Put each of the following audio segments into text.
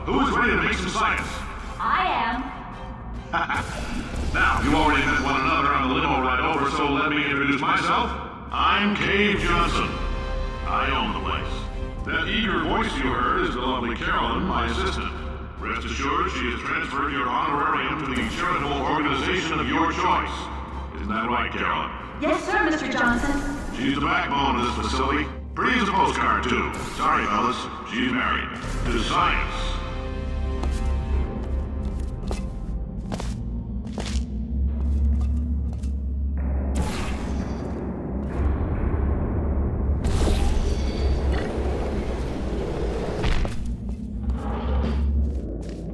Who is ready to make some science? I am. Now, you already met one another on the limo ride over, so let me introduce myself. I'm Cave Johnson. I own the place. That eager voice you heard is the lovely Carolyn, my assistant. Rest assured, she has transferred your honorarium to the charitable organization of your choice. Isn't that right, Carolyn? Yes, sir, Mr. Johnson. She's the backbone of this facility. Pretty as a postcard, too. Sorry, fellas. She's married. To science.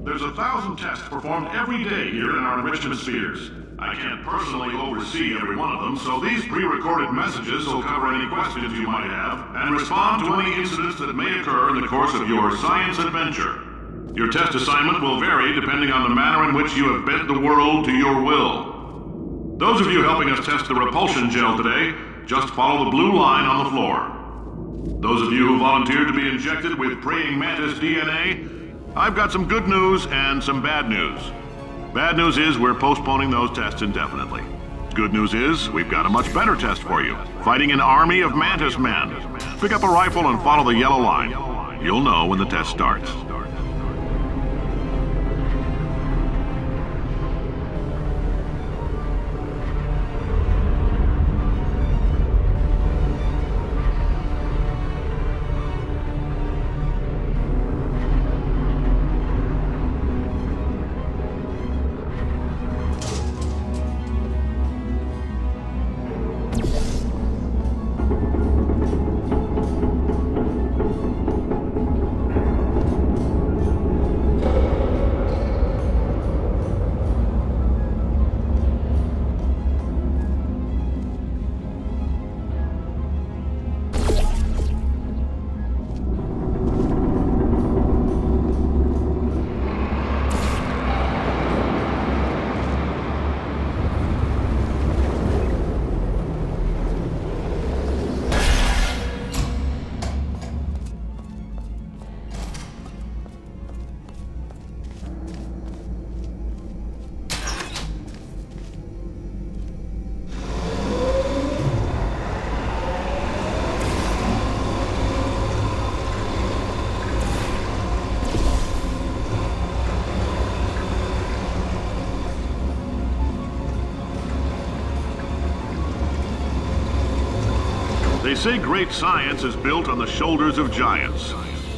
There's 1,000 tests performed every day here in our enrichment spheres. I can't personally oversee every one of them, so these pre-recorded messages will cover any questions you might have and respond to any incidents that may occur in the course of your science adventure. Your test assignment will vary depending on the manner in which you have bent the world to your will. Those of you helping us test the repulsion gel today, just follow the blue line on the floor. Those of you who volunteered to be injected with praying mantis DNA, I've got some good news and some bad news. Bad news is we're postponing those tests indefinitely. Good news is we've got a much better test for you. Fighting an army of mantis men. Pick up a rifle and follow the yellow line. You'll know when the test starts. They say great science is built on the shoulders of giants.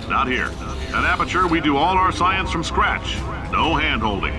Not here. At Aperture, we do all our science from scratch. No hand-holding.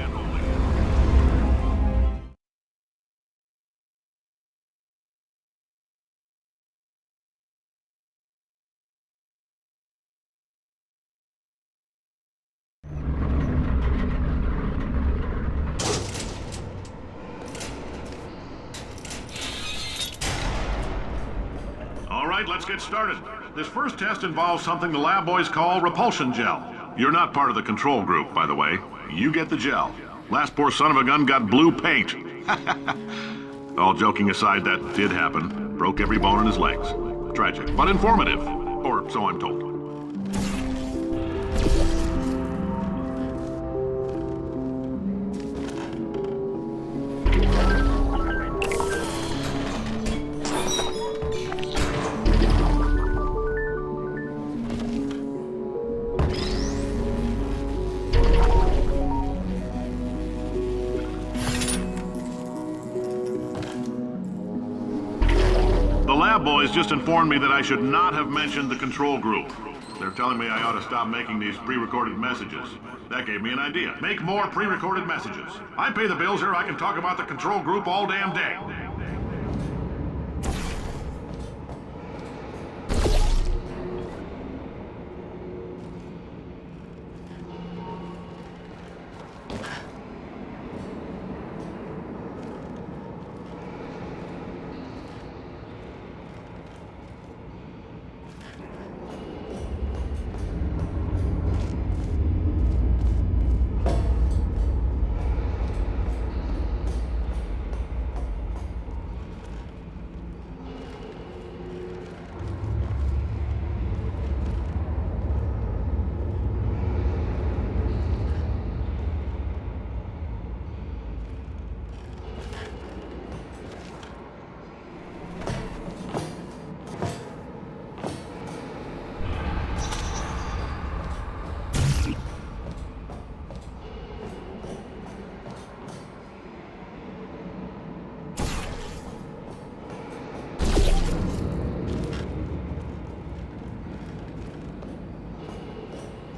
All right, let's get started. This first test involves something the lab boys call repulsion gel. You're not part of the control group, by the way. You get the gel. Last poor son of a gun got blue paint. All joking aside, that did happen. Broke every bone in his legs. Tragic, but informative. Or so I'm told. Boys just informed me that I should not have mentioned the control group. They're telling me I ought to stop making these pre-recorded messages. That gave me an idea. Make more pre-recorded messages. I pay the bills here, I can talk about the control group all damn day.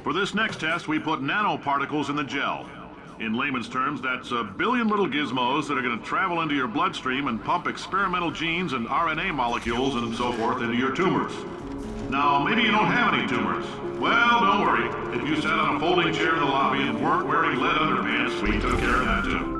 For this next test, we put nanoparticles in the gel. In layman's terms, that's a billion little gizmos that are going to travel into your bloodstream and pump experimental genes and RNA molecules and so forth into your tumors. Now, maybe you don't have any tumors. Well, don't worry. If you sat on a folding chair in the lobby and weren't wearing lead underpants, we took care of that too.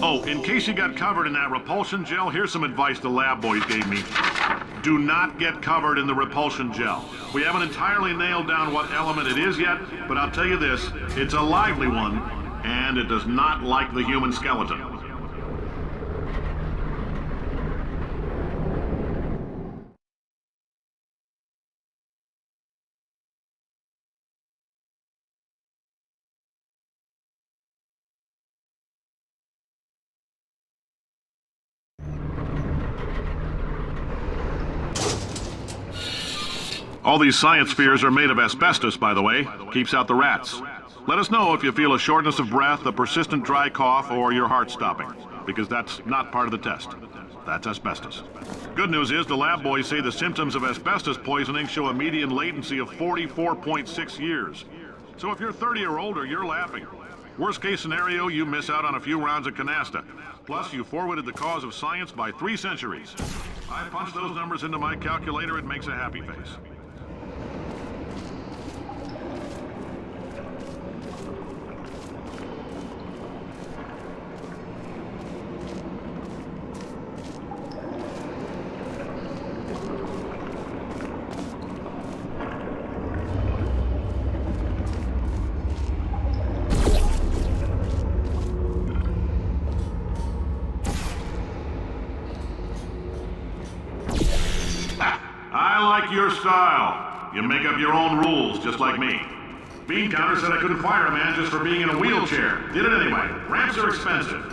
Oh, in case you got covered in that repulsion gel, here's some advice the lab boys gave me. Do not get covered in the repulsion gel. We haven't entirely nailed down what element it is yet, but I'll tell you this, it's a lively one, and it does not like the human skeleton. All these science spheres are made of asbestos, by the way. Keeps out the rats. Let us know if you feel a shortness of breath, a persistent dry cough, or your heart stopping, because that's not part of the test. That's asbestos. Good news is the lab boys say the symptoms of asbestos poisoning show a median latency of 44.6 years. So if you're 30 or older, you're laughing. Worst case scenario, you miss out on a few rounds of canasta. Plus, you forwarded the cause of science by 3 centuries. I punch those numbers into my calculator, it makes a happy face. I like your style. You make up your own rules, just like me. Bean Counter said I couldn't fire a man just for being in a wheelchair. Did it anyway. Ramps are expensive.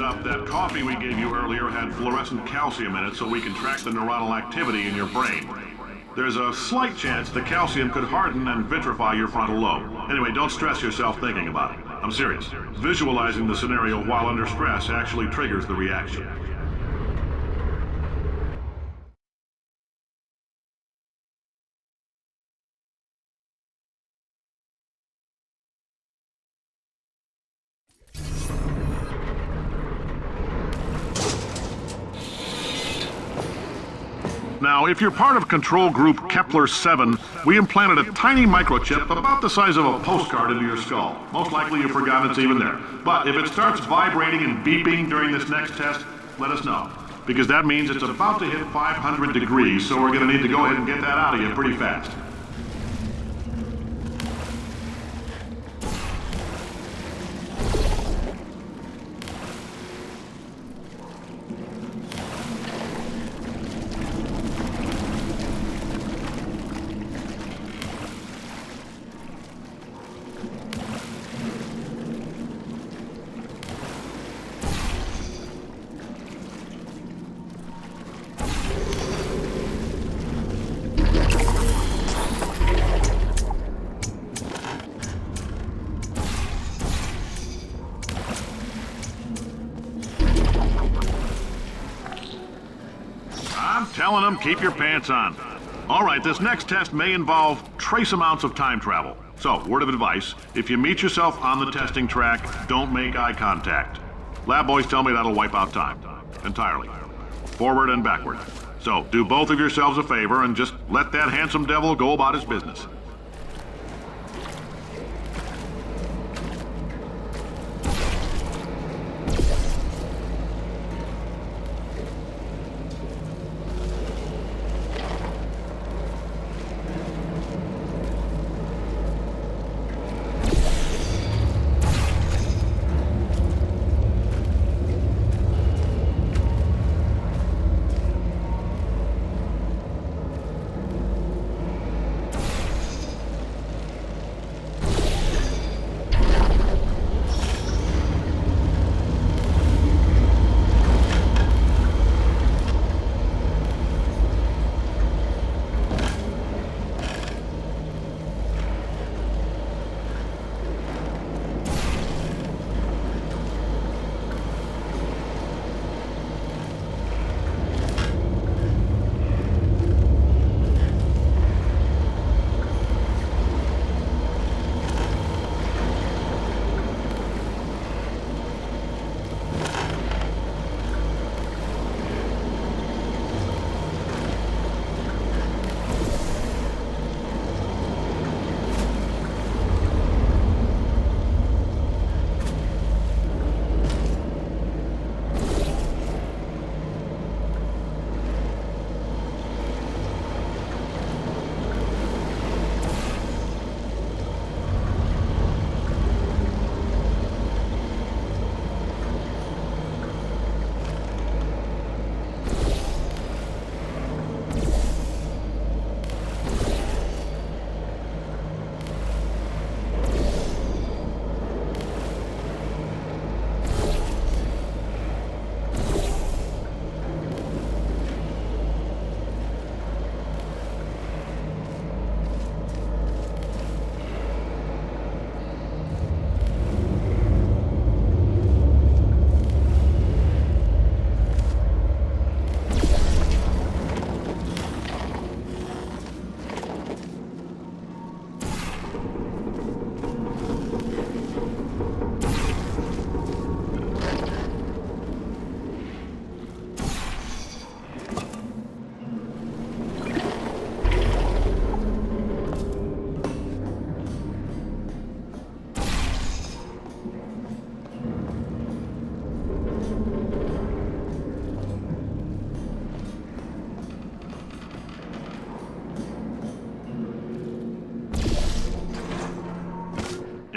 up, that coffee we gave you earlier had fluorescent calcium in it so we can track the neuronal activity in your brain. There's a slight chance the calcium could harden and vitrify your frontal lobe. Anyway, don't stress yourself thinking about it. I'm serious. Visualizing the scenario while under stress actually triggers the reaction. Now, if you're part of control group Kepler-7, we implanted a tiny microchip about the size of a postcard into your skull. Most likely you've forgotten it's even there. But if it starts vibrating and beeping during this next test, let us know. Because that means it's about to hit 500 degrees, so we're going to need to go ahead and get that out of you pretty fast. I'm telling them, keep your pants on. All right, this next test may involve trace amounts of time travel. So, word of advice, if you meet yourself on the testing track, don't make eye contact. Lab boys tell me that'll wipe out time. Entirely. Forward and backward. So, do both of yourselves a favor and just let that handsome devil go about his business.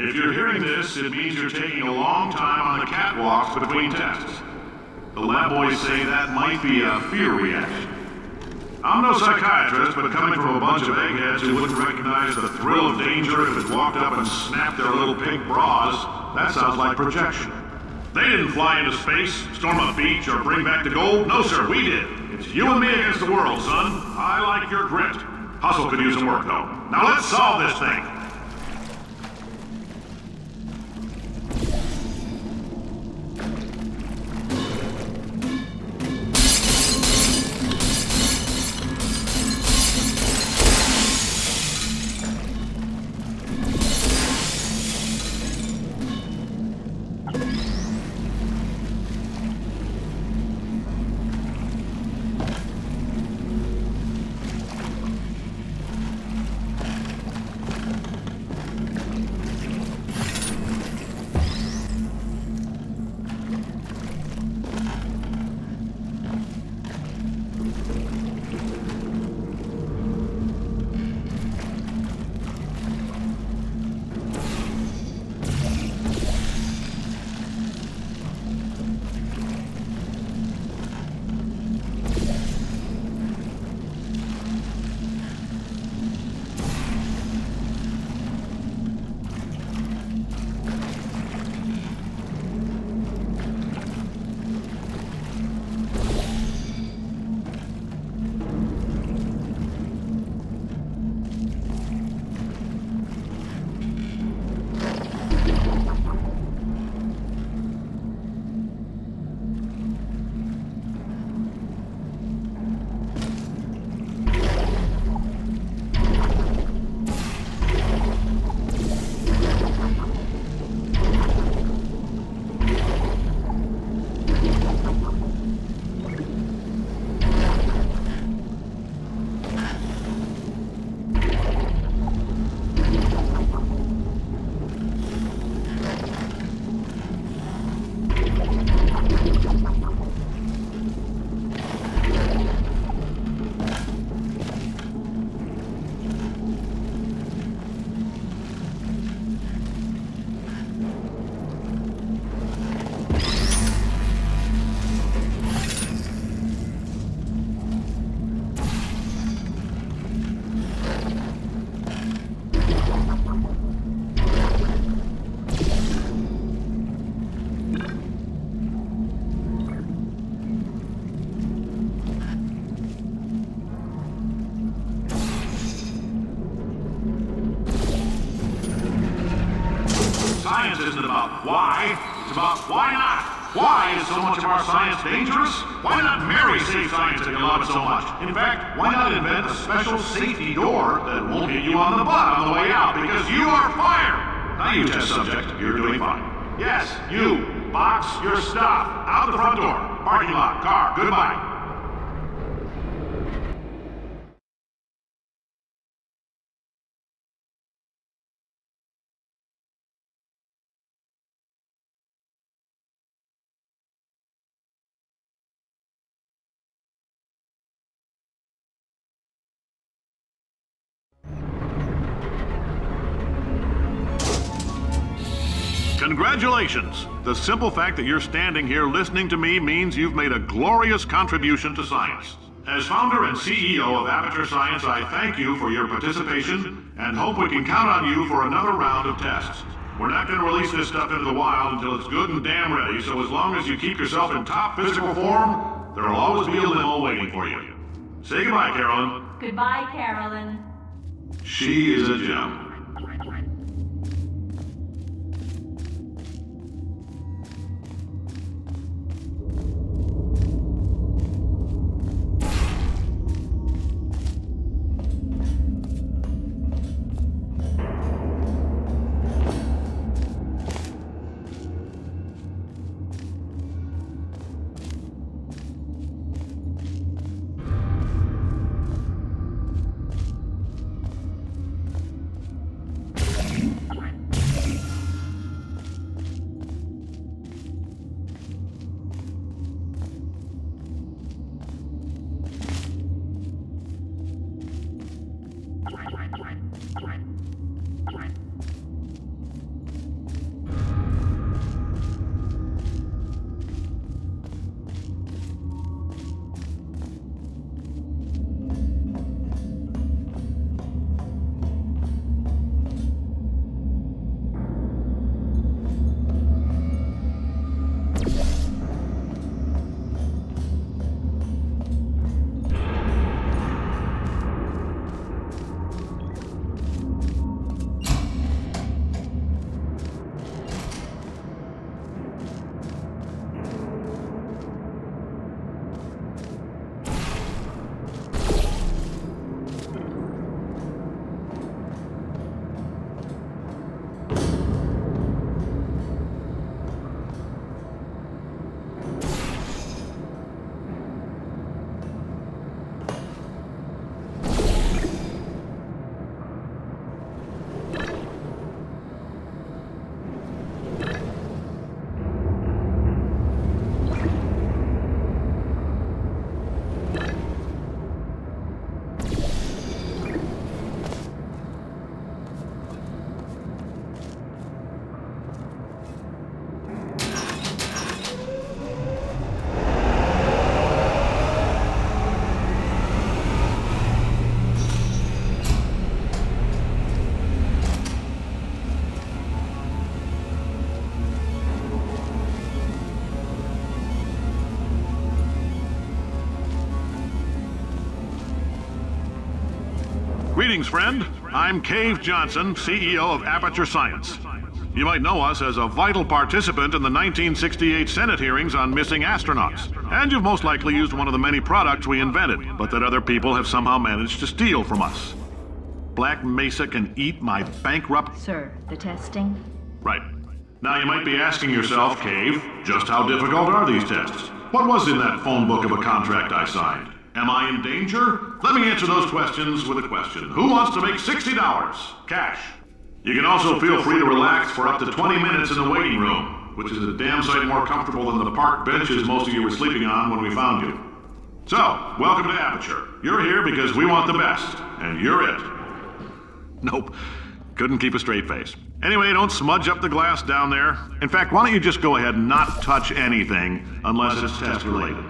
If you're hearing this, it means you're taking a long time on the catwalks between tests. The lab boys say that might be a fear reaction. I'm no psychiatrist, but coming from a bunch of eggheads who wouldn't recognize the thrill of danger if it walked up and snapped their little pink bras, that sounds like projection. They didn't fly into space, storm a beach, or bring back the gold. No, sir, we did. It's you and me against the world, son. I like your grit. Hustle could use some work, though. Now let's solve this thing. Science isn't about why, it's about why not. Why is so much of our science dangerous? Why not marry safe science if you love it so much? In fact, why not invent a special safety door that won't hit you on the butt on the way out because you are fired? Now you test subject, you're doing fine. Yes, you. Box your stuff. Out the front door. Parking lot. Car. Goodbye. Congratulations! The simple fact that you're standing here listening to me means you've made a glorious contribution to science. As founder and CEO of Aperture Science, I thank you for your participation and hope we can count on you for another round of tests. We're not going to release this stuff into the wild until it's good and damn ready, so as long as you keep yourself in top physical form, there'll always be a limo waiting for you. Say goodbye, Carolyn. Goodbye, Carolyn. She is a gem. Greetings, friend. I'm Cave Johnson, CEO of Aperture Science. You might know us as a vital participant in the 1968 Senate hearings on missing astronauts. And you've most likely used one of the many products we invented, but that other people have somehow managed to steal from us. Black Mesa can eat my bankrupt... Sir, the testing? Right. Now you might be asking yourself, Cave, just how difficult are these tests? What was in that phone book of a contract I signed? Am I in danger? Let me answer those questions with a question. Who wants to make $60? Cash. You can also feel free to relax for up to 20 minutes in the waiting room, which is a damn sight more comfortable than the park benches most of you were sleeping on when we found you. So, welcome to Aperture. You're here because we want the best, and you're it. Nope. Couldn't keep a straight face. Anyway, don't smudge up the glass down there. In fact, why don't you just go ahead and not touch anything unless it's test related.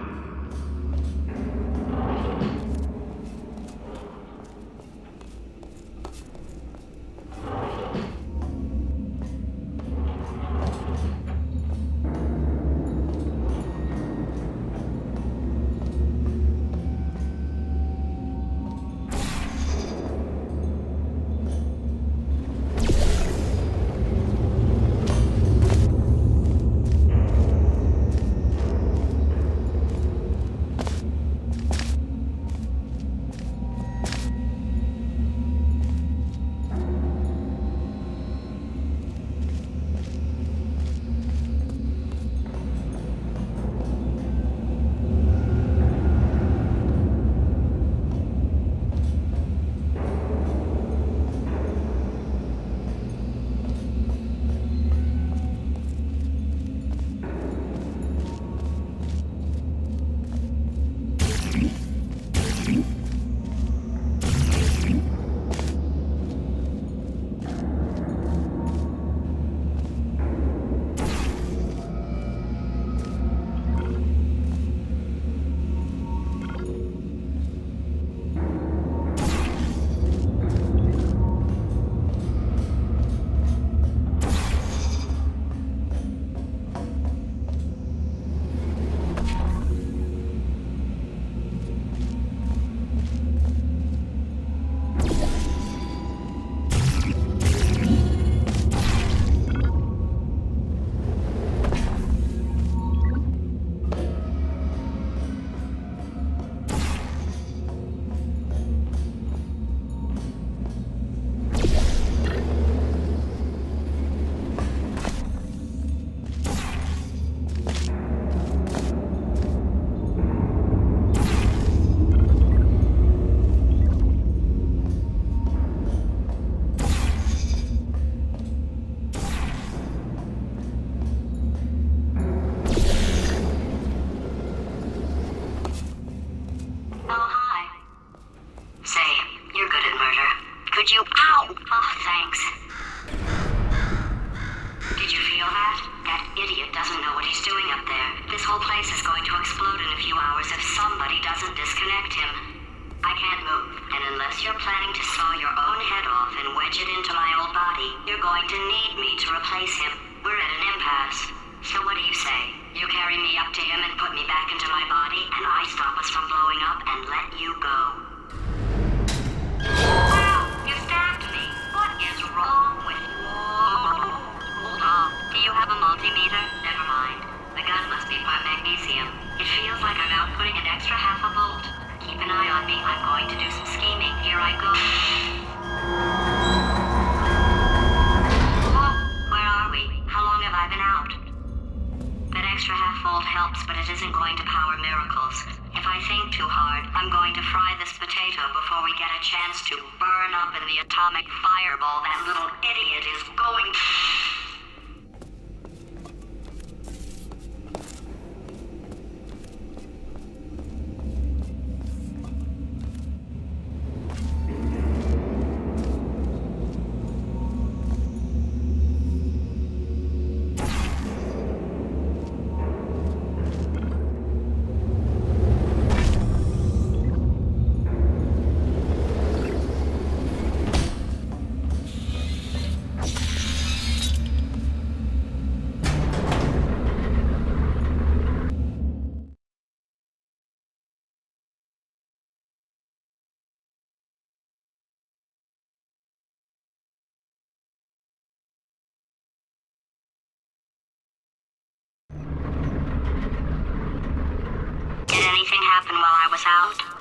anything happen while I was out?